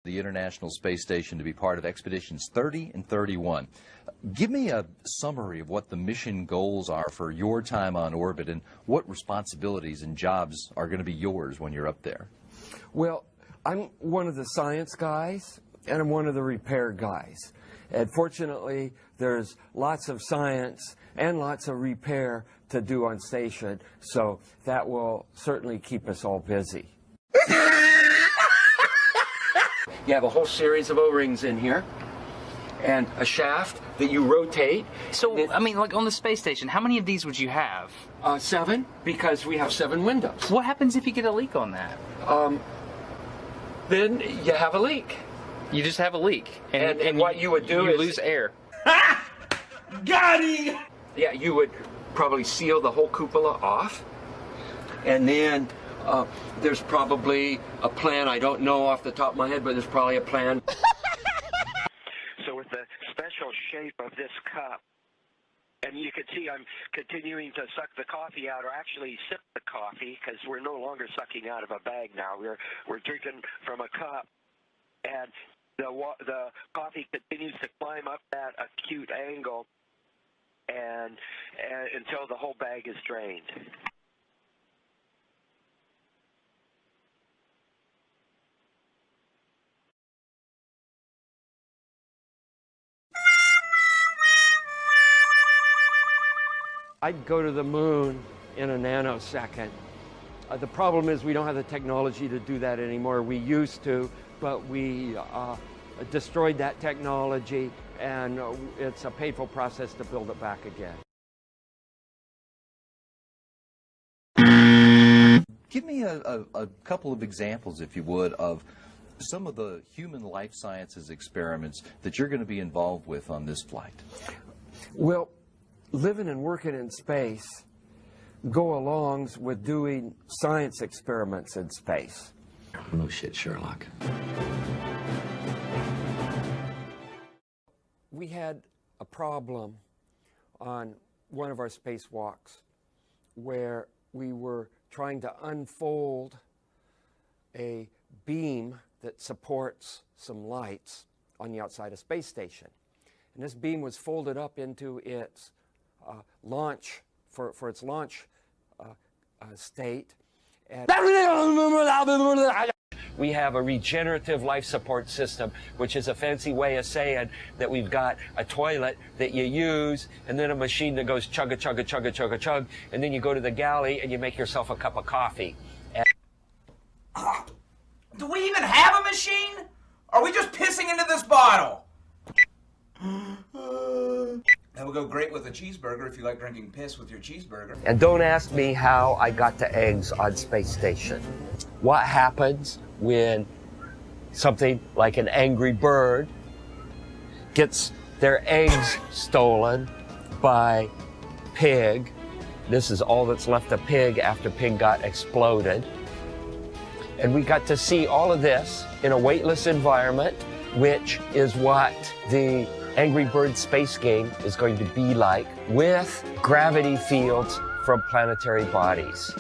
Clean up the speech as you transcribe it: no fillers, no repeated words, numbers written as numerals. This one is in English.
The International Space Station to be part of Expeditions 30 and 31. Give me a summary of what the mission goals are for your time on orbit and what responsibilities and jobs are going to be yours when you're up there. Well, I'm one of the science guys and I'm one of the repair guys. And fortunately, there's lots of science and lots of repair to do on station, so that will certainly keep us all busy. You have a whole series of O-rings in here and a shaft that you rotate. So, I mean, like on the space station, how many of these would you have? 7, because we have 7 windows. What happens if you get a leak on that? Then you have a leak. You just have a leak. And what you would do is... You lose air. Got him! Yeah, you would probably seal the whole cupola off. And then there's probably a plan. I don't know off the top of my head, but there's probably a plan. So with the special shape of this cup, and you can see I'm continuing to suck the coffee out, or actually sip the coffee, because we're no longer sucking out of a bag now. We're drinking from a cup, and the coffee continues to climb up that acute angle, and until the whole bag is drained. I'd go to the moon in a nanosecond. The problem is we don't have the technology to do that anymore. We used to, but we destroyed that technology, and it's a painful process to build it back again. Give me a couple of examples, if you would, of some of the human life sciences experiments that you're going to be involved with on this flight. Well, living and working in space go along with doing science experiments in space. No shit, Sherlock. We had a problem on one of our spacewalks where we were trying to unfold a beam that supports some lights on the outside of space station. And this beam was folded up into its launch, for its launch state. And we have a regenerative life support system, which is a fancy way of saying that we've got a toilet that you use, and then a machine that goes chugga, chugga, chugga, chugga, chug, and then you go to the galley and you make yourself a cup of coffee. Do we even have a machine? Or are we just pissing into this bottle? That would go great with a cheeseburger if you like drinking piss with your cheeseburger. And don't ask me how I got to eggs on space station. What happens when something like an angry bird gets their eggs stolen by pig? This is all that's left of pig after pig got exploded. And we got to see all of this in a weightless environment, which is what the Angry Bird space game is going to be like, with gravity fields from planetary bodies.